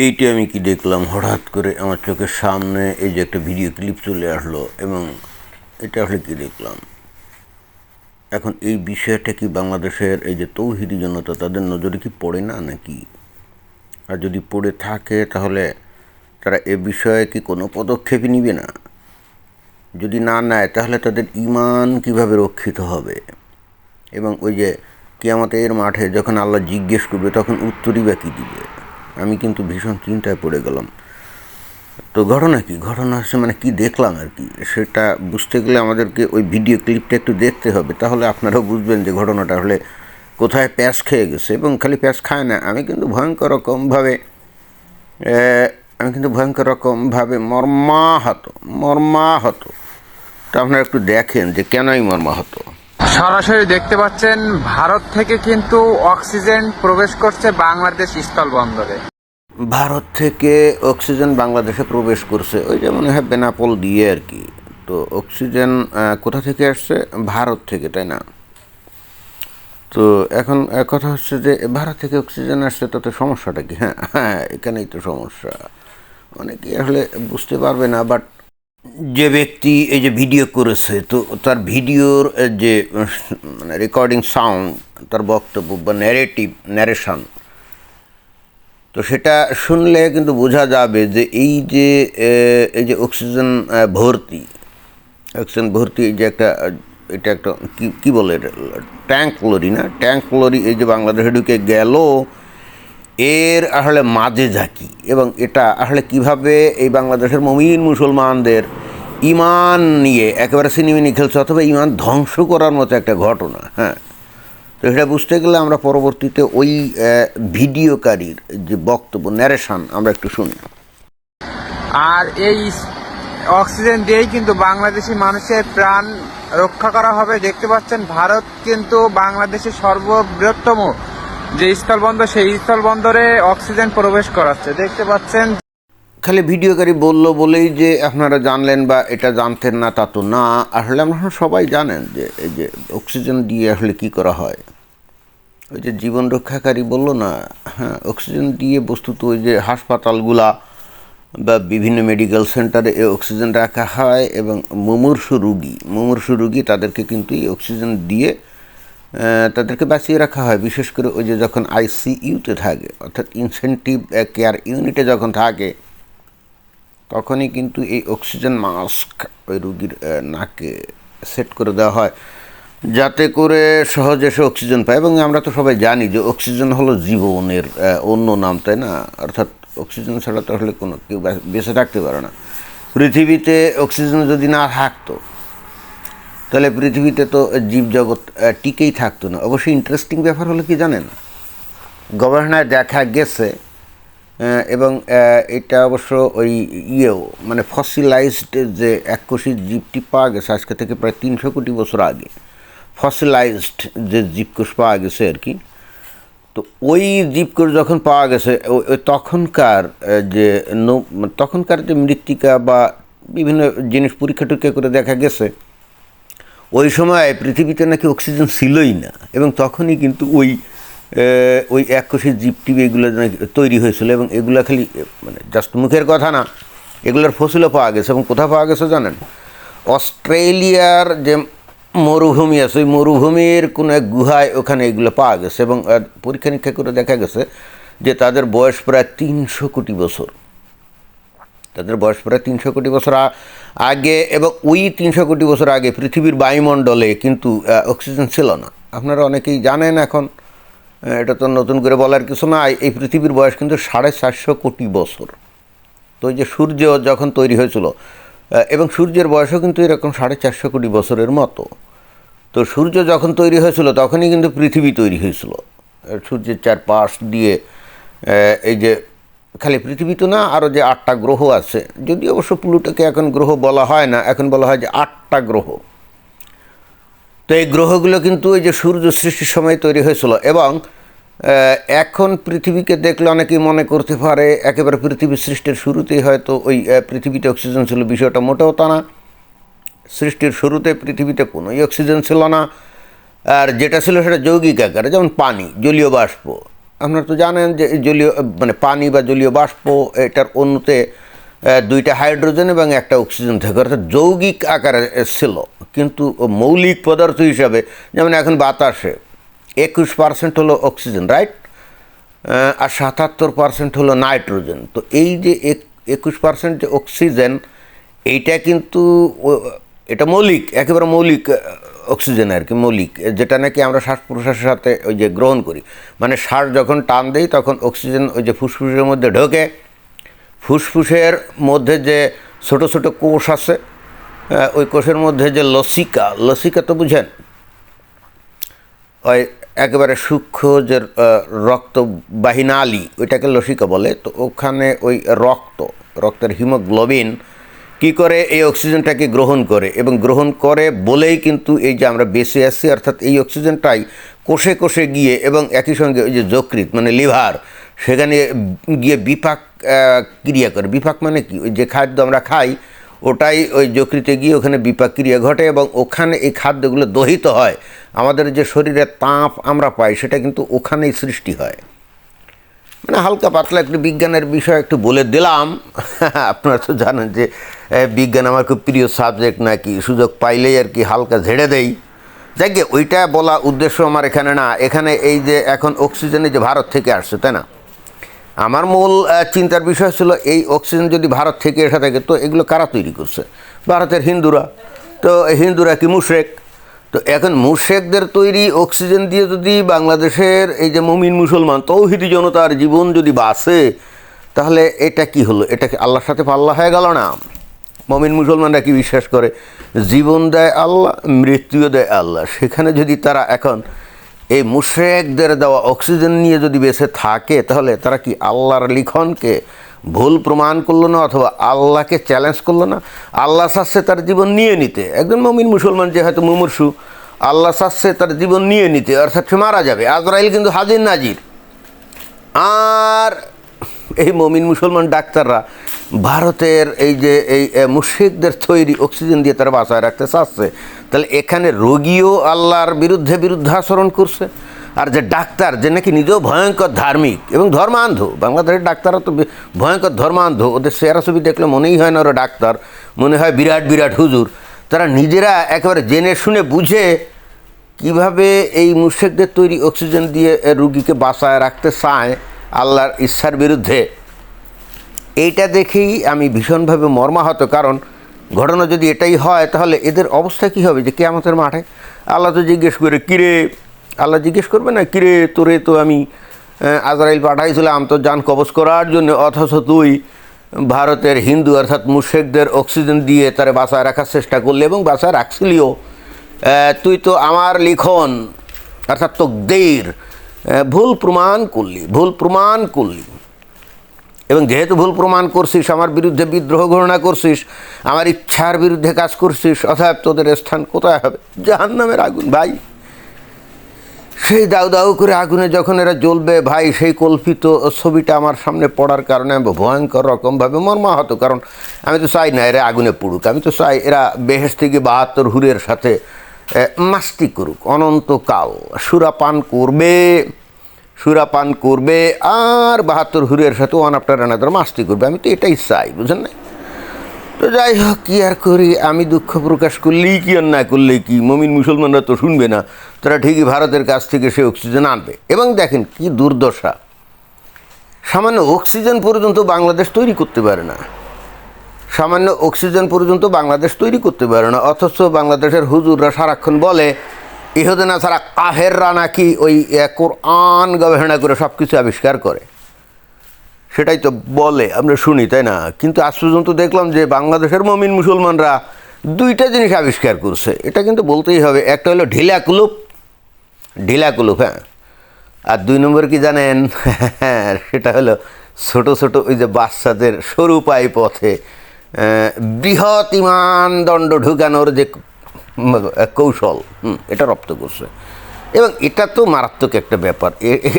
এইটা আমি কি দেখলাম, হঠাৎ করে আমার চোখের সামনে এই যে একটা ভিডিও ক্লিপ চলে আসলো, এবং এটা আসলে কি দেখলাম। এখন এই বিষয়টা কি বাংলাদেশের এই যে তৌহিদি জনতা তাদের নজরে কি পড়ে না নাকি? আর যদি পড়ে থাকে তাহলে তারা এ বিষয়ে কি কোনো পদক্ষেপই নিবে না? যদি না নেয় তাহলে তাদের ঈমান কিভাবে রক্ষিত হবে? এবং ওই যে কিয়ামতের মাঠে যখন আল্লাহ জিজ্ঞেস করবে তখন উত্তরই বা কী দিবে? আমি কিন্তু ভীষণ চিন্তায় পড়ে গেলাম। তো ঘটনা কি, ঘটনা হচ্ছে মানে কি দেখলাম আর কি, সেটা বুঝতে গেলে আমাদেরকে ওই ভিডিও ক্লিপটা একটু দেখতে হবে, তাহলে আপনারাও বুঝবেন যে ঘটনাটা আসলে কোথায় প্যাঁচ খেয়ে গেছে। এবং খালি প্যাঁচ খায় না, আমি কিন্তু ভয়ঙ্কর রকমভাবে মর্মাহত মর্মাহত। তো আপনারা একটু দেখেন যে কেনই মর্মাহত। সরাসরি দেখতে পাচ্ছেন ভারত থেকে কিন্তু অক্সিজেন প্রবেশ করছে বাংলাদেশ স্থলবন্দরে। ভারত থেকে অক্সিজেন বাংলাদেশে প্রবেশ করছে, ওই যে মনে হয় বেনাপোল দিয়ে আর কি। তো অক্সিজেন কোথা থেকে আসছে? ভারত থেকে, তাই না? তো এখন কথা হচ্ছে যে ভারত থেকে অক্সিজেন আসছে, তাতে সমস্যাটা কি? হ্যাঁ হ্যাঁ, এখানেই তো সমস্যা। অনেকেই আসলে বুঝতে পারবে না, বাট যে ব্যক্তি এই যে ভিডিও করেছে, তো তার ভিডিওর যে মানে রেকর্ডিং সাউন্ড, তার বক্তব্য বা ন্যারেশন, তো সেটা শুনলে কিন্তু বোঝা যাবে যে এই যে অক্সিজেন ভর্তি এই যে এটা একটা কি বলে, এটা ট্যাঙ্ক লরি, না ট্যাঙ্ক লরি এই যে বাংলাদেশে ঢুকে গেল, এর আসলে মাঝে ঝাঁকি। এবং এটা আসলে কিভাবে এই বাংলাদেশের মুমিন মুসলমানদের ইমান নিয়ে একেবারে সিনেমিনি খেলছে, অথবা ইমান ধ্বংস করার মতো একটা ঘটনা। হ্যাঁ, তো সেটা বুঝতে গেলে আমরা পরবর্তীতে ওই ভিডিওকারীর যে বক্তব্য, ন্যারেশন আমরা একটু শুনি। আর এই অক্সিজেন দিয়েই কিন্তু বাংলাদেশি মানুষের প্রাণ রক্ষা করা হবে। দেখতে পাচ্ছেন ভারত কিন্তু বাংলাদেশের সর্ববৃহত্তম যে স্থলবন্দর, সেই স্থলবন্দরে অক্সিজেন প্রবেশ করাচ্ছে। দেখতে পাচ্ছেন। খালি ভিডিওকারী বলল বলেই যে আপনারা জানলেন বা এটা জানতেন না তা তো না। আসলে আপনারা সবাই জানেন যে এই যে অক্সিজেন দিয়ে আসলে কি করা হয়। ওই যে জীবন রক্ষাকারী বললো না, হ্যাঁ, অক্সিজেন দিয়ে বস্তুত ওই যে হাসপাতালগুলা বা বিভিন্ন মেডিকেল সেন্টারে এই অক্সিজেন রাখা হয়, এবং মুমূর্ষু রুগী তাদেরকে কিন্তু এই অক্সিজেন দিয়ে তাদেরকে বাঁচিয়ে রাখা হয়। বিশেষ করে ওই যে যখন আইসিইউতে থাকে, অর্থাৎ ইনসেন্টিভ কেয়ার ইউনিটে যখন থাকে, তখনই কিন্তু এই অক্সিজেন মাস্ক ওই রুগীর নাকে সেট করে দেওয়া হয়, যাতে করে সহজে সে অক্সিজেন পায়। এবং আমরা তো সবাই জানি যে অক্সিজেন হলো জীবনের অন্য নাম, তাই না? অর্থাৎ অক্সিজেন ছাড়া তো আসলে কোনো কেউ বেঁচে থাকতে পারে না। পৃথিবীতে অক্সিজেন যদি না থাকতো তাহলে পৃথিবীতে তো জীবজগৎ টিকেই থাকতো না। অবশ্যই ইন্টারেস্টিং ব্যাপার হলো কি জানেন, গবেষণায় দেখা গেছে, এবং এটা অবশ্য ওই মানে ফসিলাইজড যে এককোষী জীবটি পাওয়া গেছে আজকে থেকে প্রায় 300 কোটি বছর আগে, ফসিলাইজড যে জীবকোষ পাওয়া গেছে আর কি। তো ওই জীবকোষ যখন পাওয়া গেছে, ওই তখনকার যে মৃত্তিকা বা বিভিন্ন জিনিস পরীক্ষা টরীক্ষা করে দেখা গেছে, ওই সময় পৃথিবীতে নাকি অক্সিজেন ছিলই না। এবং তখনই কিন্তু ওই এককোষী জীবটিপ এগুলো তৈরি হয়েছিল। এবং এগুলো খালি মানে জাস্ট মুখের কথা না, এগুলোর ফসিলও পাওয়া গেছে। এবং কোথাও পাওয়া গেছে জানেন? অস্ট্রেলিয়ার যে মরুভূমি আছে, ওই মরুভূমির কোনো এক গুহায় ওখানে এগুলো পাওয়া গেছে। এবং পরীক্ষা নিরীক্ষা করে দেখা গেছে যে তাদের বয়স প্রায় 300 কোটি বছর। তাদের বয়স প্রায় 300 কোটি বছর আগে। এবং ওই 300 কোটি বছর আগে পৃথিবীর বায়ুমণ্ডলে কিন্তু অক্সিজেন ছিল না। আপনারা অনেকেই জানেন, এখন এটা তো নতুন করে বলার কিছু না। এই পৃথিবীর বয়স কিন্তু 450 কোটি বছর। তো ওই যে সূর্য যখন তৈরি হয়েছিল, এবং সূর্যের বয়সও কিন্তু এরকম 450 কোটি বছরের মতো। তো সূর্য যখন তৈরি হয়েছিল তখনই কিন্তু পৃথিবী তৈরি হয়েছিল। সূর্যের চারপাশ দিয়ে এই যে খালি পৃথিবী তো না, আরও যে 8টা গ্রহ আছে, যদি অবশ্য প্লুটোকে এখন গ্রহ বলা হয় না, এখন বলা হয় যে 8টা গ্রহ। তো এই গ্রহগুলো কিন্তু ওই যে সূর্য সৃষ্টির সময় তৈরি হয়েছিল। এবং এখন পৃথিবীকে দেখলে অনেকেই মনে করতে পারে একেবারে পৃথিবী সৃষ্টির শুরুতেই হয়তো ওই পৃথিবীতে অক্সিজেন ছিল। বিষয়টা মোটেও তা না। সৃষ্টির শুরুতে পৃথিবীতে কোনোই অক্সিজেন ছিল না। আর যেটা ছিল সেটা যৌগিক আকারে, যেমন পানি, জলীয় বাষ্প। আপনারা তো জানেন যে জলীয় মানে পানি বা জলীয় বাষ্প, এটার অণুতে দুইটা হাইড্রোজেন এবং একটা অক্সিজেন থাকে, অর্থাৎ যৌগিক আকারে ছিল। কিন্তু মৌলিক পদার্থ হিসাবে যেমন এখন বাতাসে 21% হলো অক্সিজেন, রাইট, আর 77% হলো নাইট্রোজেন। তো এই যে 21% যে অক্সিজেন, এইটা কিন্তু এটা মৌলিক, একেবারে মৌলিক অক্সিজেন আর কি, মৌলিক, যেটা নাকি আমরা শ্বাস প্রশ্বাসের সাথে ওই যে গ্রহণ করি। মানে শ্বাস যখন টান দেই তখন অক্সিজেন ওই যে ফুসফুসের মধ্যে ঢোকে, ফুসফুসের মধ্যে যে ছোট ছোট কোষ আছে, ওই কোষের মধ্যে যে লসিকা তো বুঝেন, ওই একেবারে সূক্ষ্ম যে রক্তবাহী নালী, ওইটাকে লসিকা বলে। তো ওখানে ওই রক্তের হিমোগ্লোবিন কী করে এই অক্সিজেনটাকে গ্রহণ করে, এবং গ্রহণ করে বলেই কিন্তু এই যে আমরা বেঁচে আছি। অর্থাৎ এই অক্সিজেনটাই কোষে কোষে গিয়ে এবং একই সঙ্গে ওই যে যকৃৎ মানে লিভার, সেখানে গিয়ে বিপাক ক্রিয়া করে। বিপাক মানে কি, ওই যে খাদ্য আমরা খাই ওটাই ওই যকৃতে গিয়ে ওখানে বিপাক ক্রিয়া ঘটে এবং ওখানে এই খাদ্যগুলো দহিত হয়। আমাদের যে শরীরে তাপ আমরা পাই সেটা কিন্তু ওখানেই সৃষ্টি হয়। মানে হালকা পাতলা একটু বিজ্ঞানের বিষয় একটু বলে দিলাম। আপনারা তো জানেন যে বিজ্ঞান আমার খুব প্রিয় সাবজেক্ট, নাকি সুযোগ পাইলেই আর কি হালকা ঝেড়ে দেই। যাই গে, ওইটা বলা উদ্দেশ্য আমার এখানে না। এখানে এই যে এখন অক্সিজেনে যে ভারত থেকে আসছে, তাই না, আমার মূল চিন্তার বিষয় ছিল এই অক্সিজেন যদি ভারত থেকে এসে থাকে তো এগুলো কারা তৈরি করছে? ভারতের হিন্দুরা। তো হিন্দুরা কি মুশরিক? তো এখন মুশরিকদের তৈরি অক্সিজেন দিয়ে যদি বাংলাদেশের এই যে মুমিন মুসলমান তৌহিদি জনতার জীবন যদি বাঁচে, তাহলে এটা কি হলো? এটা কি আল্লাহর সাথে পাল্লা হয়ে গেল না? মুমিন মুসলমানরা কি বিশ্বাস করে? জীবন দেয় আল্লাহ, মৃত্যুও দেয় আল্লাহ। সেখানে যদি তারা এখন এই মুশরিকদের দেওয়া অক্সিজেন নিয়ে যদি বেঁচে থাকে, তাহলে তারা কি আল্লাহর লিখনকে ভুল প্রমাণ করলো না, অথবা আল্লাহকে চ্যালেঞ্জ করলো না? আল্লাহ চাচ্ছে তার জীবন নিয়ে নিতে। একজন মুমিন মুসলমান যে হয়তো মুমূর্ষু, আল্লাহ চাচ্ছে তার জীবন নিয়ে নিতে, অর্থাৎ সে মারা যাবে। আজরাইল কিন্তু হাজির নাজির। আর এই মুমিন মুসলমান ডাক্তাররা ভারতের এই যে এই মুশরিকদের তৈরি অক্সিজেন দিয়ে তারা বাঁচায় রাখতে চাচ্ছে। তাহলে এখানে রোগীও আল্লাহর বিরুদ্ধাচরণ করছে। আর যে ডাক্তার, যে নাকি নিজেও ভয়ঙ্কর ধার্মিক এবং ধর্মান্ধ, বাংলাদেশের ডাক্তাররা তো ভয়ঙ্কর ধর্মান্ধ, ওদের চেহারা ছবি দেখলে মনেই হয় না ওরা ডাক্তার, মনে হয় বিরাট বিরাট হুজুর। তারা নিজেরা একেবারে জেনে শুনে বুঝে কিভাবে এই মুশরিকদের তৈরি অক্সিজেন দিয়ে রুগীকে বাঁচায় রাখতে চায় আল্লাহর ইচ্ছার বিরুদ্ধে। এইটা দেখেই আমি ভীষণভাবে মর্মাহত। কারণ ঘটনা যদি এটাই হয়, তাহলে এদের অবস্থা কী হবে? যে কিয়ামতের মাঠে আল্লাহ তো জিজ্ঞেস করে, কিরে, আল্লাহ জিজ্ঞেস করবে না, কিরে তোরে তো আমি আজরাইল পাঠাইছিলাম তো জান কবজ করার জন্য, অথচ তুই ভারতের হিন্দু অর্থাৎ মুশরিকদের অক্সিজেন দিয়ে তারা বাঁচায় রাখার চেষ্টা করলি এবং বাঁচায় রাখছিলিও। তুই তো আমার লিখন অর্থাৎ তকদীর ভুল প্রমাণ করলি। এবং যেহেতু ভুল প্রমাণ করছিস, আমার বিরুদ্ধে বিদ্রোহ ঘোষণা করছিস, আমার ইচ্ছার বিরুদ্ধে কাজ করছিস, অতএব তোদের স্থান কোথায় হবে? জাহান্নামের আগুন। ভাই, সেই দাউ দাউ করে আগুনে যখন এরা জ্বলবে, ভাই, সেই কল্পিত ছবিটা আমার সামনে পড়ার কারণে আমি ভয়ঙ্কর রকমভাবে মর্মাহত। কারণ আমি তো চাই না এরা আগুনে পড়ুক, আমি তো চাই এরা বেহেশ থেকে 72 হুরের সাথে মাস্তি করুক, অনন্তকাল সুরাপান করবে আর 72 হুরের সাথে ওয়ান আফটার অ্যানাদার মাস্তি করবে। আমি তো এটাই চাই, বুঝেন না? তো যাই হোক, কী আর করি, আমি দুঃখ প্রকাশ করলেই কি আর না করলেই কি, মুমিন মুসলমানরা তো শুনবে না, তারা ঠিকই ভারতের কাছ থেকে সে অক্সিজেন আনবে। এবং দেখেন কি দুর্দশা, সামান্য অক্সিজেন পর্যন্ত বাংলাদেশ তৈরি করতে পারে না। অথচ বাংলাদেশের হুজুররা সারাক্ষণ বলে ইহুদি নাসারা কাফেররা নাকি ওই কোরআন গবেষণা করে সব কিছু আবিষ্কার করে। সেটাই তো বলে, আমরা শুনি, তাই না? কিন্তু আজ পর্যন্ত দেখলাম যে বাংলাদেশের মুমিন মুসলমানরা দুইটা জিনিস আবিষ্কার করছে, এটা কিন্তু বলতেই হবে। একটা হলো ঢিলা কুলুপ, হ্যাঁ। আর 2 নম্বর কি জানেন? সেটা হলো ছোট ছোট ওই যে বাচ্চাদের সরু পাই পথে বৃহৎ ইমানদণ্ড ঢুকানোর যে কৌশল, এটা রপ্ত করছে। এবং এটা তো মারাত্মক একটা ব্যাপার,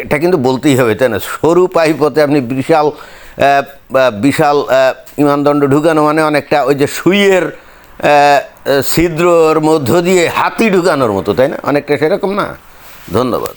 এটা কিন্তু বলতেই হবে, তাই না? সরু পাইপথে আপনি বিশাল ইমানদণ্ড ঢুকানো মানে অনেকটা ওই যে সুইয়ের ছিদ্রর মধ্য দিয়ে হাতি ঢুকানোর মতো, তাই না? অনেকটা সেরকম না? ধন্যবাদ।